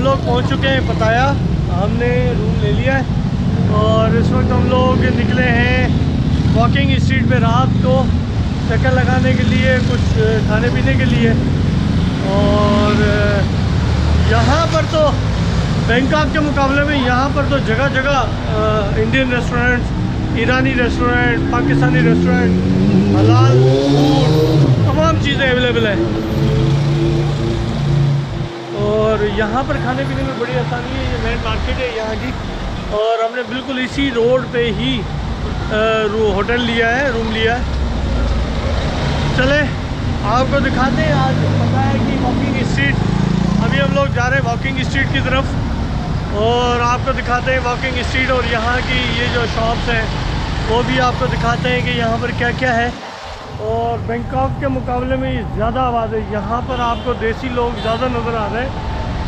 लोग पहुंच चुके हैं पताया। हमने रूम ले लिया है और इस वक्त हम लोग निकले हैं वॉकिंग स्ट्रीट पे रात को चक्कर लगाने के लिए, कुछ खाने पीने के लिए। और यहाँ पर तो बैंकॉक के मुकाबले में यहाँ पर तो जगह जगह इंडियन रेस्टोरेंट्स, ईरानी रेस्टोरेंट, पाकिस्तानी रेस्टोरेंट, हलाल फूड, तमाम चीज़ें अवेलेबल हैं। और यहाँ पर खाने पीने में बड़ी आसानी है। ये मेन मार्केट है यहाँ की और हमने बिल्कुल इसी रोड पे ही होटल लिया है, रूम लिया है। चले आपको दिखाते हैं। आज पता है कि वॉकिंग स्ट्रीट, अभी हम लोग जा रहे हैं वॉकिंग स्ट्रीट की तरफ और आपको दिखाते हैं वॉकिंग स्ट्रीट और यहाँ की ये जो शॉप्स हैं वो भी आपको दिखाते हैं कि यहाँ पर क्या क्या है। और बैंकॉक के मुकाबले में ज़्यादा आबाद है। यहाँ पर आपको देसी लोग ज़्यादा नज़र आ रहे हैं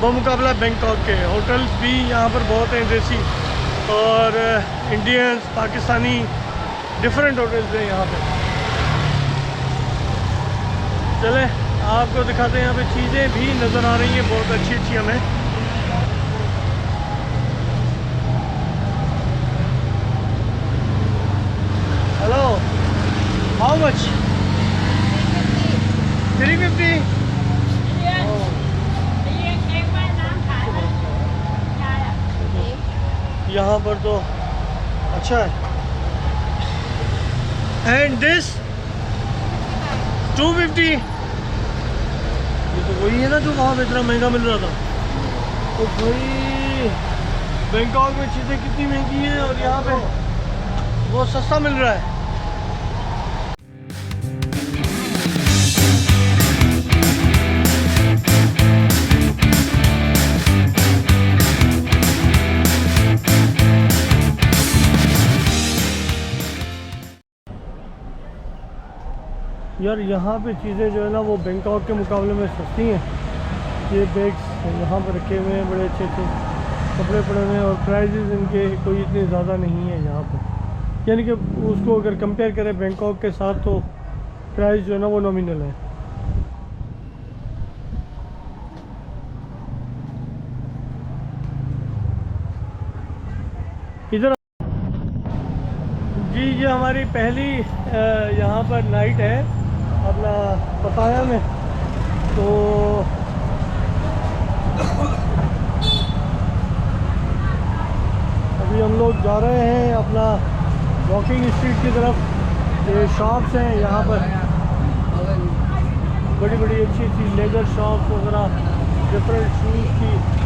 बमुकाबला बैंकॉक के। होटल्स भी यहाँ पर बहुत हैं देसी और इंडियंस, पाकिस्तानी, डिफरेंट होटल्स हैं यहाँ पे। चले आपको दिखाते हैं। यहाँ पे चीज़ें भी नज़र आ रही हैं बहुत अच्छी अच्छी हमें। Hello, how much? 350। यहाँ पर तो अच्छा है। And this 250। ये तो वही है ना जो वहाँ पे इतना महंगा मिल रहा था। तो भाई बैंकॉक में चीज़ें कितनी महंगी हैं और यहाँ पे बहुत सस्ता मिल रहा है। यार यहाँ पे चीज़ें जो है ना वो बैंकॉक के मुकाबले में सस्ती हैं। ये बैग्स यहाँ पर रखे हुए हैं, बड़े अच्छे अच्छे कपड़े पड़े हुए हैं और प्राइजेज़ इनके कोई इतने ज़्यादा नहीं है यहाँ पर। यानी कि उसको अगर कंपेयर करें बैंकॉक के साथ तो प्राइस जो है ना वो नॉमिनल है। इधर जी ये हमारी पहली यहाँ पर नाइट है अपना पताया में। तो अभी हम लोग जा रहे हैं अपना वॉकिंग स्ट्रीट की तरफ। ये शॉप्स हैं यहाँ पर बड़ी बड़ी अच्छी अच्छी लेदर शॉप्स वगैरह, डिफरेंट शूज़ की।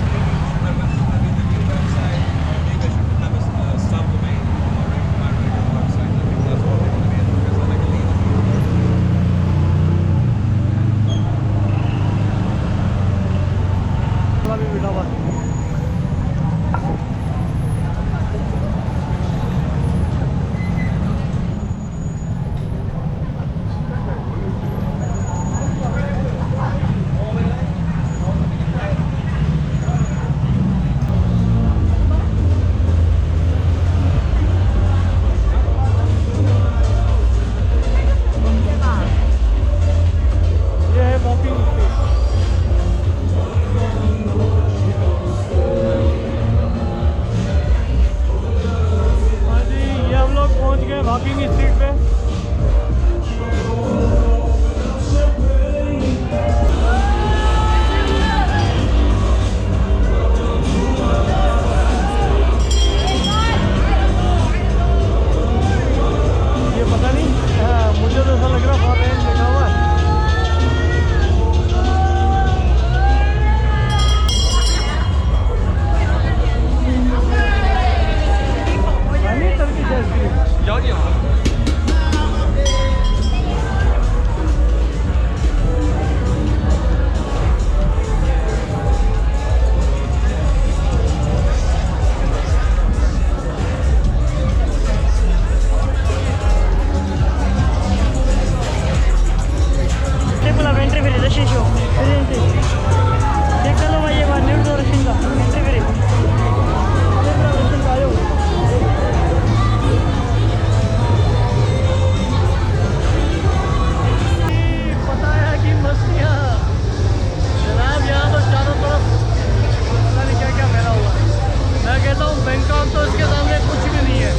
बैंकॉक तो इसके सामने कुछ भी नहीं है।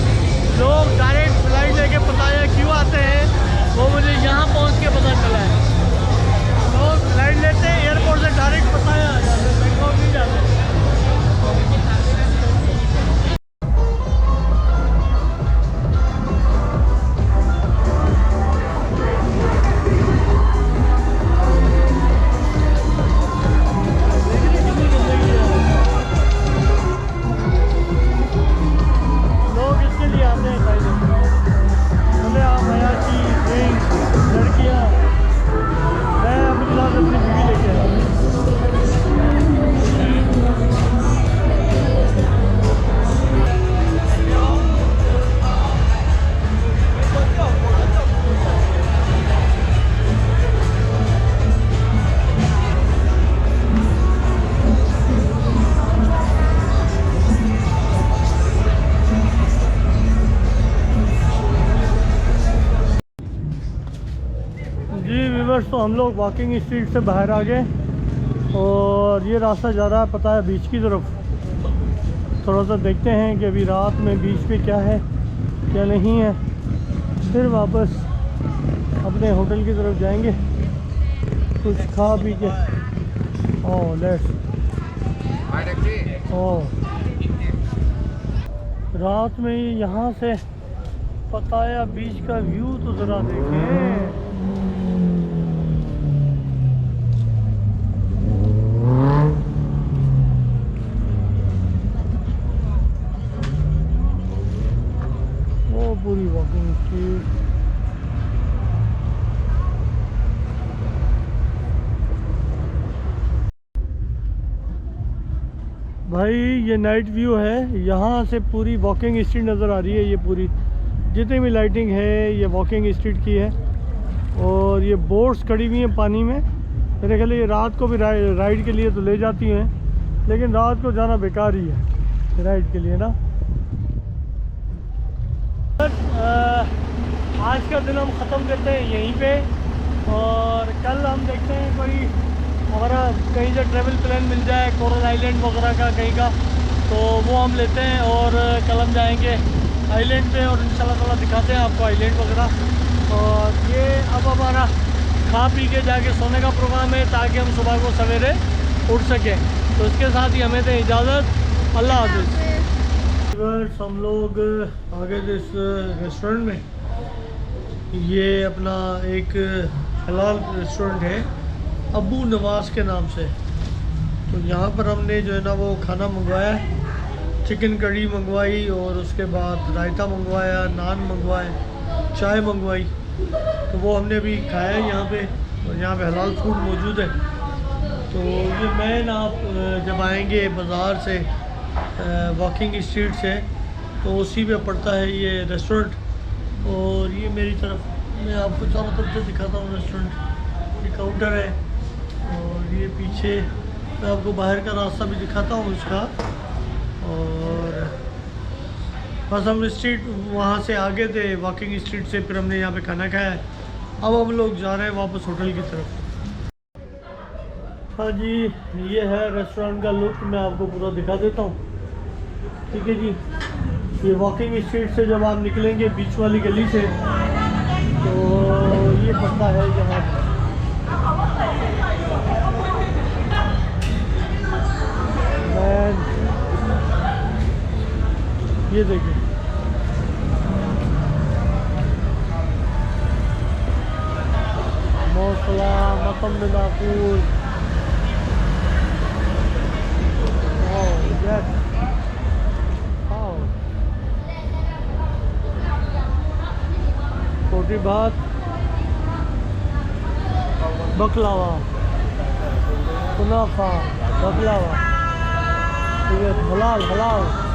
लोग डायरेक्ट फ्लाइट लेके पताया क्यों आते हैं वो मुझे यहाँ पहुँच के पता चला है। लोग फ्लाइट लेते हैं एयरपोर्ट से डायरेक्ट पताया आ जाते हैं, बैंकॉक नहीं जाते। तो हम लोग वॉकिंग स्ट्रीट से बाहर आ गए और ये रास्ता जा रहा है पता है बीच की तरफ। थोड़ा सा देखते हैं कि अभी रात में बीच पे क्या है क्या नहीं है, फिर वापस अपने होटल की तरफ जाएंगे कुछ खा पी के। ओह लेट्स रात में यहाँ से पताया बीच का व्यू तो ज़रा देखें। पूरी वॉकिंग स्ट्रीट भाई ये नाइट व्यू है। यहाँ से पूरी वॉकिंग स्ट्रीट नज़र आ रही है। ये पूरी जितनी भी लाइटिंग है ये वॉकिंग स्ट्रीट की है और ये बोट्स खड़ी हुई हैं पानी में। मेरे ख्याल ये रात को भी राइड के लिए तो ले जाती हैं, लेकिन रात को जाना बेकार ही है राइड के लिए ना। आज का दिन हम ख़त्म करते हैं यहीं पे और कल हम देखते हैं कोई हमारा कहीं से ट्रैवल प्लान मिल जाए कोरल आइलैंड वगैरह का कहीं का, तो वो हम लेते हैं और कल हम जाएंगे आइलैंड पे और इंशाल्लाह ताला दिखाते हैं आपको आइलैंड वगैरह। और ये अब हमारा खा पी के जाके सोने का प्रोग्राम है ताकि हम सुबह को सवेरे उठ सकें। तो इसके साथ ही हमें दें इजाज़त, अल्लाह हाफ़िज़। हम लोग आगे इस रेस्टोरेंट में, ये अपना एक हलाल रेस्टोरेंट है अबू नवाज़ के नाम से। तो यहाँ पर हमने जो है ना वो खाना मंगवाया, चिकन कड़ी मंगवाई और उसके बाद रायता मंगवाया, नान मंगवाए, चाय मंगवाई। तो वो हमने अभी खाया है यहाँ पे और यहाँ पे हलाल फूड मौजूद है। तो ये मेन आप जब आएंगे बाज़ार से वॉकिंग स्ट्रीट से तो उसी पे पड़ता है ये रेस्टोरेंट। और ये मेरी तरफ मैं आपको चारों तरफ से दिखाता हूँ रेस्टोरेंट। ये काउंटर है और ये पीछे मैं आपको बाहर का रास्ता भी दिखाता हूँ इसका। और बस हम स्ट्रीट वहाँ से आगे थे वॉकिंग स्ट्रीट से, फिर हमने यहाँ पे खाना खाया है। अब हम लोग जा रहे हैं वापस होटल की तरफ। हाँ जी, ये है रेस्टोरेंट का लुक, मैं आपको पूरा दिखा देता हूँ। ठीक है जी, ये वॉकिंग स्ट्रीट से जब आप निकलेंगे बीच वाली गली से तो ये पड़ता है यहाँ। ये देखिए मौसला मतम बिनापुर। रोटी भात बकलावा कुनाफा बकलावा, ठीक है, हलाल हलाल।